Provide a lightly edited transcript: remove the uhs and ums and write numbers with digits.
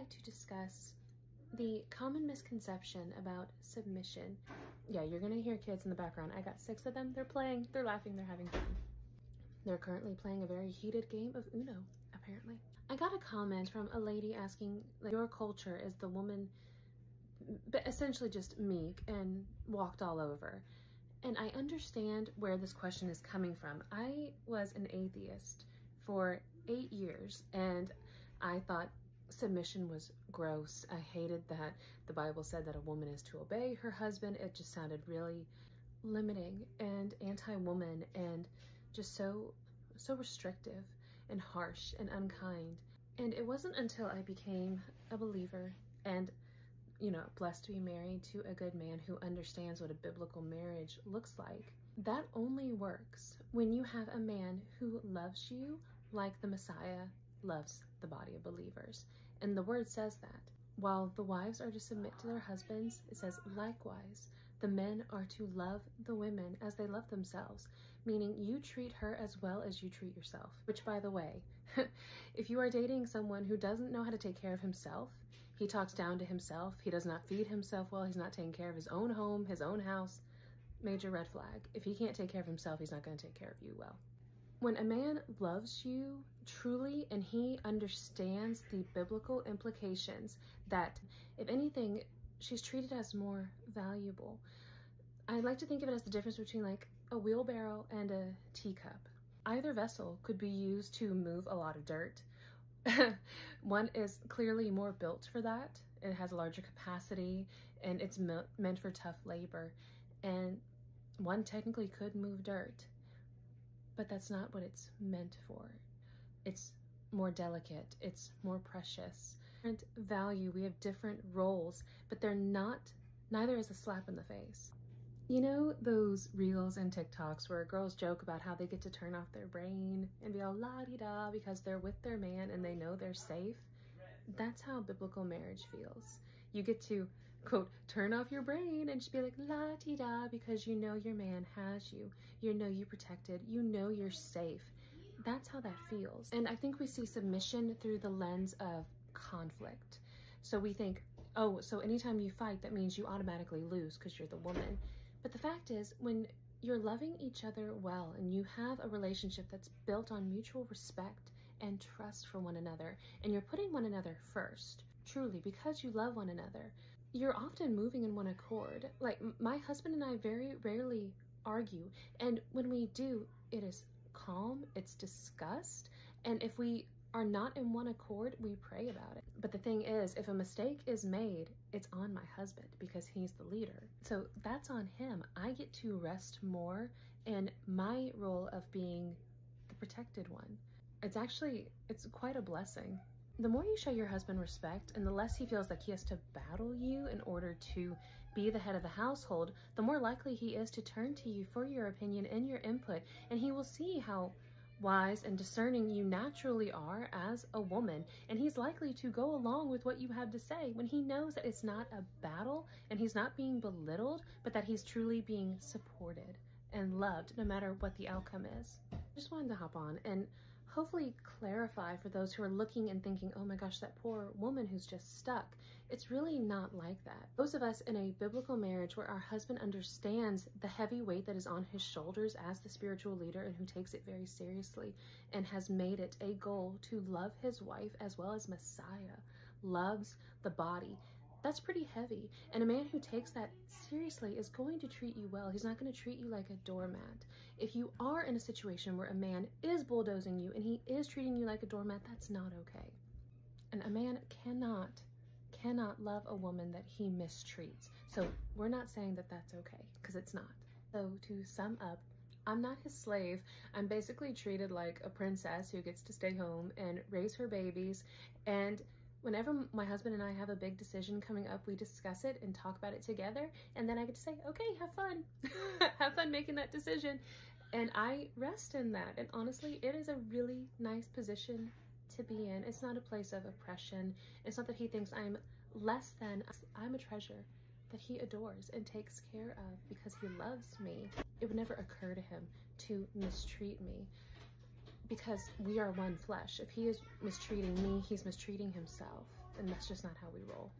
like to discuss the common misconception about submission. Yeah, you're gonna hear kids in the background. I got 6 of them. They're playing, they're laughing, they're having fun. They're currently playing a very heated game of Uno, apparently. I got a comment from a lady asking, like, your culture is the woman, but essentially just meek and walked all over. And I understand where this question is coming from. I was an atheist for 8 years and I thought submission was gross. I hated that the Bible said that a woman is to obey her husband. It just sounded really limiting and anti-woman and just so restrictive and harsh and unkind. And it wasn't until I became a believer and, you know, blessed to be married to a good man who understands what a biblical marriage looks like. That only works when you have a man who loves you like the Messiah loves the body of believers. And the word says that. While the wives are to submit to their husbands, it says likewise, the men are to love the women as they love themselves, meaning you treat her as well as you treat yourself. Which, by the way, if you are dating someone who doesn't know how to take care of himself, he talks down to himself, he does not feed himself well, he's not taking care of his own home, his own house, major red flag. If he can't take care of himself, he's not going to take care of you well. When a man loves you truly and he understands the biblical implications that, if anything, she's treated as more valuable. I like to think of it as the difference between like a wheelbarrow and a teacup. Either vessel could be used to move a lot of dirt. One is clearly more built for that. It has a larger capacity and it's meant for tough labor. And one technically could move dirt, but that's not what it's meant for. It's more delicate, it's more precious. Different value, we have different roles, but they're not, neither is a slap in the face. You know those reels and TikToks where girls joke about how they get to turn off their brain and be all la-di-da because they're with their man and they know they're safe? That's how biblical marriage feels. You get to, quote, turn off your brain and just be like la-di-da because you know your man has you. You know you're protected. You know you're safe. That's how that feels. And I think we see submission through the lens of conflict. So we think, oh, so anytime you fight, that means you automatically lose because you're the woman. But the fact is, when you're loving each other well and you have a relationship that's built on mutual respect and trust for one another, and you're putting one another first, truly, because you love one another, you're often moving in one accord. Like, my husband and I very rarely argue, and when we do, it is calm, it's discussed, and if we are not in one accord, we pray about it. But the thing is, if a mistake is made, it's on my husband because he's the leader. So that's on him. I get to rest more in my role of being the protected one. It's quite a blessing. The more you show your husband respect and the less he feels like he has to battle you in order to be the head of the household, the more likely he is to turn to you for your opinion and your input, and he will see how wise and discerning you naturally are as a woman, and he's likely to go along with what you have to say when he knows that it's not a battle and he's not being belittled, but that he's truly being supported and loved no matter what the outcome is. I just wanted to hop on and hopefully clarify for those who are looking and thinking, oh my gosh, that poor woman who's just stuck. It's really not like that. Those of us in a biblical marriage where our husband understands the heavy weight that is on his shoulders as the spiritual leader and who takes it very seriously and has made it a goal to love his wife as well as Messiah loves the body. That's pretty heavy. And a man who takes that seriously is going to treat you well. He's not going to treat you like a doormat. If you are in a situation where a man is bulldozing you and he is treating you like a doormat, that's not okay. And a man cannot love a woman that he mistreats. So we're not saying that that's okay, because it's not. So to sum up, I'm not his slave. I'm basically treated like a princess who gets to stay home and raise her babies. And whenever my husband and I have a big decision coming up, we discuss it and talk about it together. And then I get to say, okay, have fun. Have fun making that decision. And I rest in that. And honestly, it is a really nice position to be in. It's not a place of oppression. It's not that he thinks I'm less than. I'm a treasure that he adores and takes care of because he loves me. It would never occur to him to mistreat me because we are one flesh. If he is mistreating me, he's mistreating himself. and that's just not how we roll.